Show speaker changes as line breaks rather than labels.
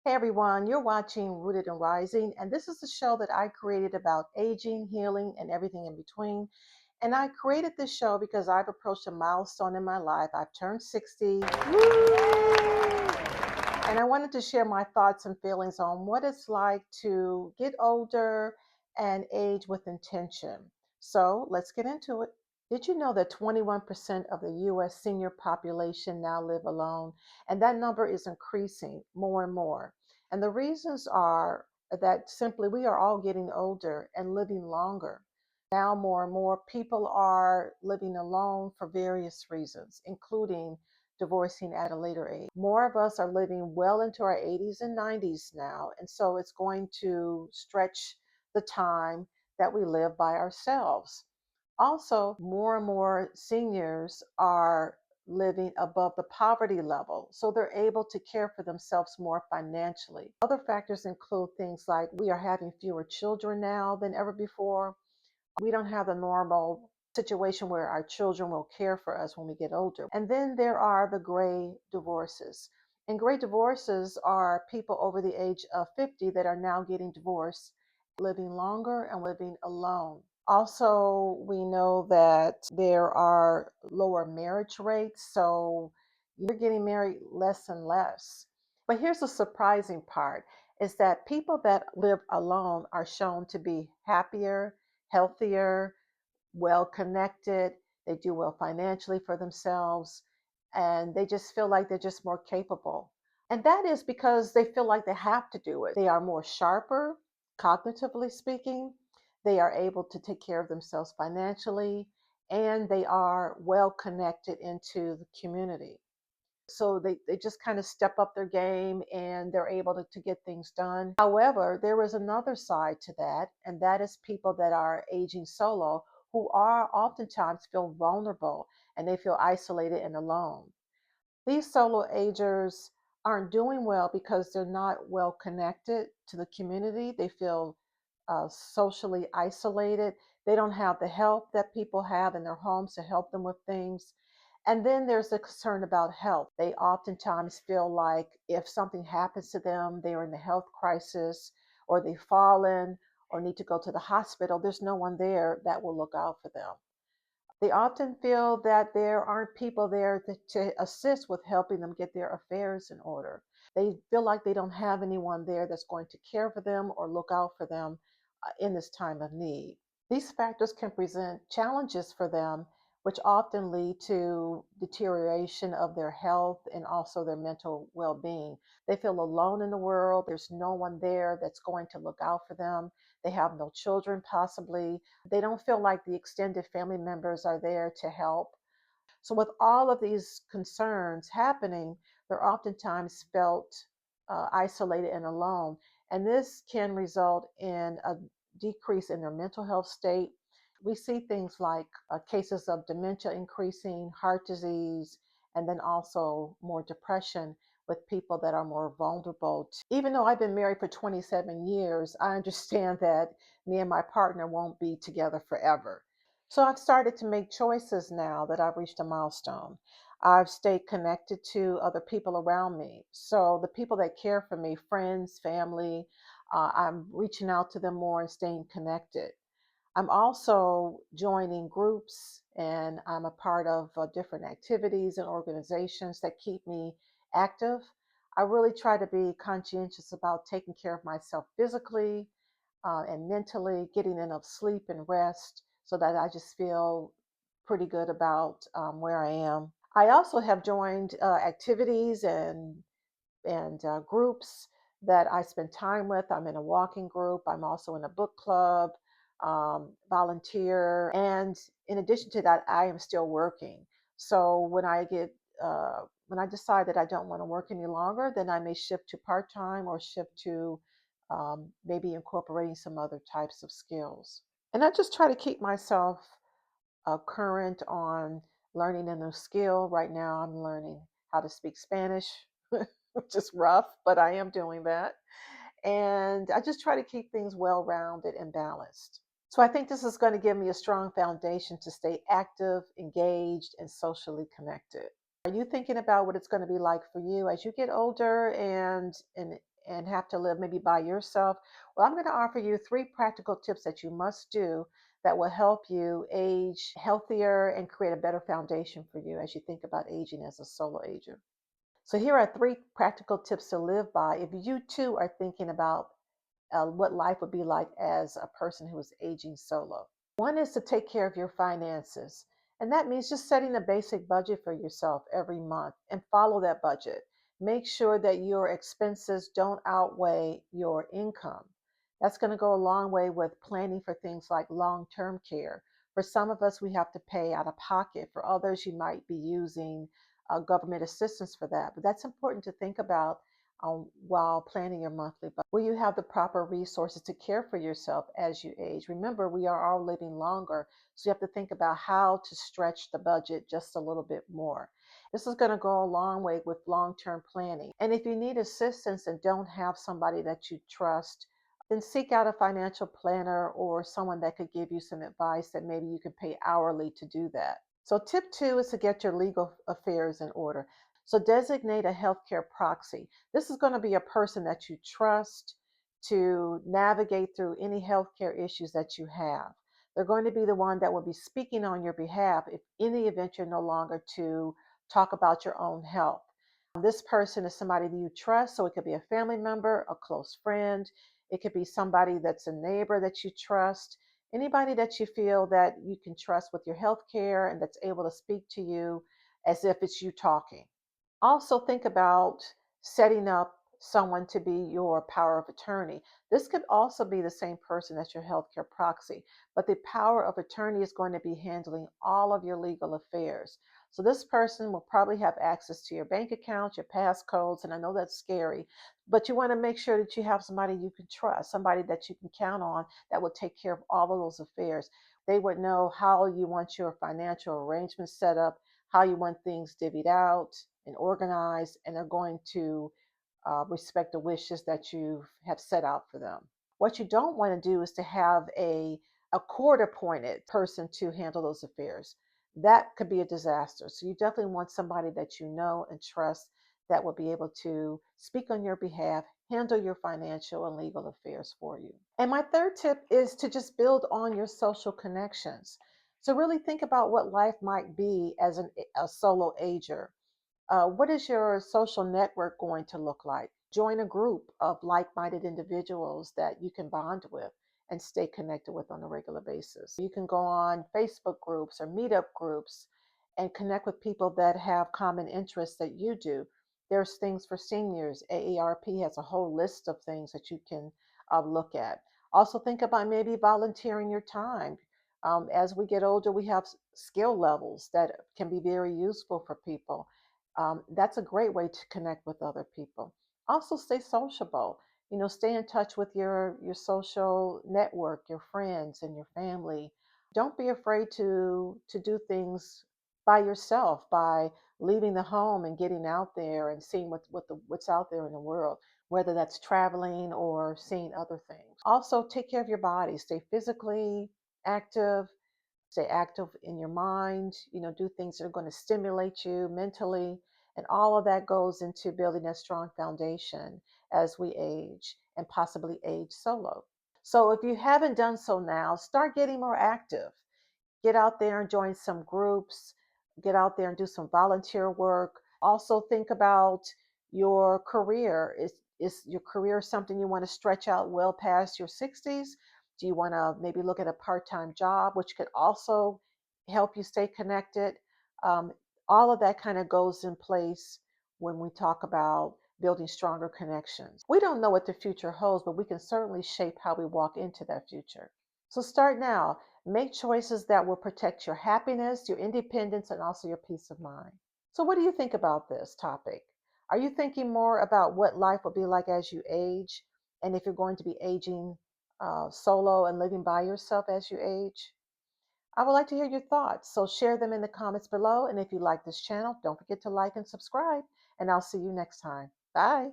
Hey everyone, you're watching Rooted and Rising, and this is a show that I created about aging, healing, and everything in between. And I created this show because I've approached a milestone in my life. I've turned 60. Woo! And I wanted to share my thoughts and feelings on what it's like to get older and age with intention. So let's get into it. Did you know that 21% of the US senior population now live alone? And that number is increasing more and more. And the reasons are that simply we are all getting older and living longer. Now, more and more people are living alone for various reasons, including divorcing at a later age. More of us are living well into our 80s and 90s now, and so it's going to stretch the time that we live by ourselves. Also, more and more seniors are living above the poverty level, so they're able to care for themselves more financially. Other factors include things like we are having fewer children now than ever before. We don't have the normal situation where our children will care for us when we get older. And then there are the gray divorces. And gray divorces are people over the age of 50 that are now getting divorced, living longer and living alone. Also, we know that there are lower marriage rates, so you're getting married less and less. But here's the surprising part is that people that live alone are shown to be happier, healthier, well connected. They do well financially for themselves, and they just feel like they're just more capable. And that is because they feel like they have to do it. They are more sharper, cognitively speaking. They are able to take care of themselves financially, and they are well connected into the community. So they just kind of step up their game and they're able to get things done. However, there is another side to that, and that is people that are aging solo who are oftentimes feel vulnerable and they feel isolated and alone. These solo agers aren't doing well because they're not well connected to the community. They feel socially isolated. They don't have the help that people have in their homes to help them with things. And then there's the concern about health. They oftentimes feel like if something happens to them, they're in a health crisis, or they've fallen, or need to go to the hospital, there's no one there that will look out for them. They often feel that there aren't people there to assist with helping them get their affairs in order. They feel like they don't have anyone there that's going to care for them or look out for them in this time of need. These factors can present challenges for them, which often lead to deterioration of their health and also their mental well being. They feel alone in the world. There's no one there that's going to look out for them. They have no children, possibly. They don't feel like the extended family members are there to help. So, with all of these concerns happening, they're oftentimes felt isolated and alone. And this can result in a decrease in their mental health state. We see things like cases of dementia increasing, heart disease, and then also more depression with people that are more vulnerable. Even though I've been married for 27 years, I understand that me and my partner won't be together forever. So I've started to make choices now that I've reached a milestone. I've stayed connected to other people around me. So the people that care for me, friends, family, I'm reaching out to them more and staying connected. I'm also joining groups and I'm a part of different activities and organizations that keep me active. I really try to be conscientious about taking care of myself physically and mentally, getting enough sleep and rest so that I just feel pretty good about where I am. I also have joined activities and groups that I spend time with. I'm in a walking group. I'm also in a book club, volunteer, and in addition to that, I am still working. So when I decide that I don't want to work any longer, then I may shift to part time or shift to maybe incorporating some other types of skills. And I just try to keep myself current on learning a new skill. Right now, I'm learning how to speak Spanish, which is rough, but I am doing that. And I just try to keep things well rounded and balanced. So I think this is going to give me a strong foundation to stay active, engaged, and socially connected. Are you thinking about what it's going to be like for you as you get older and and have to live maybe by yourself, well, I'm going to offer you 3 practical tips that you must do that will help you age healthier and create a better foundation for you as you think about aging as a solo ager. So, here are 3 practical tips to live by if you too are thinking about what life would be like as a person who is aging solo. One is to take care of your finances. And that means just setting a basic budget for yourself every month and follow that budget. Make sure that your expenses don't outweigh your income. That's going to go a long way with planning for things like long term care. For some of us, we have to pay out of pocket. For others, you might be using government assistance for that. But that's important to think about while planning your monthly budget. Will you have the proper resources to care for yourself as you age? Remember, we are all living longer, so you have to think about how to stretch the budget just a little bit more. This is going to go a long way with long term planning. And if you need assistance and don't have somebody that you trust, then seek out a financial planner or someone that could give you some advice that maybe you can pay hourly to do that. So, tip 2 is to get your legal affairs in order. So, designate a healthcare proxy. This is going to be a person that you trust to navigate through any healthcare issues that you have. They're going to be the one that will be speaking on your behalf if in the event you're no longer to talk about your own health. This person is somebody that you trust, so it could be a family member, a close friend, it could be somebody that's a neighbor that you trust, anybody that you feel that you can trust with your health care and that's able to speak to you as if it's you talking. Also, think about setting up someone to be your power of attorney. This could also be the same person as your healthcare proxy, but the power of attorney is going to be handling all of your legal affairs. So, this person will probably have access to your bank accounts, your passcodes, and I know that's scary, but you want to make sure that you have somebody you can trust, somebody that you can count on that will take care of all of those affairs. They would know how you want your financial arrangements set up, how you want things divvied out and organized, and they're going to respect the wishes that you have set out for them. What you don't want to do is to have a court appointed person to handle those affairs. That could be a disaster. So you definitely want somebody that you know and trust that will be able to speak on your behalf, handle your financial and legal affairs for you. And my third tip is to just build on your social connections. So really think about what life might be as a solo ager. What is your social network going to look like? Join a group of like minded individuals that you can bond with and stay connected with on a regular basis. You can go on Facebook groups or meetup groups and connect with people that have common interests that you do. There's things for seniors. AARP has a whole list of things that you can look at. Also, think about maybe volunteering your time. As we get older, we have skill levels that can be very useful for people. That's a great way to connect with other people. Also, stay sociable. Stay in touch with your social network, your friends and your family. Don't be afraid to do things by yourself, by leaving the home and getting out there and seeing what's out there in the world, whether that's traveling or seeing other things. Also, take care of your body. Stay physically active. Stay active in your mind, do things that are going to stimulate you mentally. And all of that goes into building a strong foundation as we age and possibly age solo. So if you haven't done so now, start getting more active. Get out there and join some groups, get out there and do some volunteer work. Also, think about your career. Is your career something you want to stretch out well past your 60s? Do you want to maybe look at a part time job, which could also help you stay connected? Um, all of that kind of goes in place when we talk about building stronger connections. We don't know what the future holds, but we can certainly shape how we walk into that future. So start now. Make choices that will protect your happiness, your independence, and also your peace of mind. So, what do you think about this topic? Are you thinking more about what life will be like as you age, and if you're going to be aging solo and living by yourself as you age? I would like to hear your thoughts, so share them in the comments below. And if you like this channel, don't forget to like and subscribe, and I'll see you next time. Bye.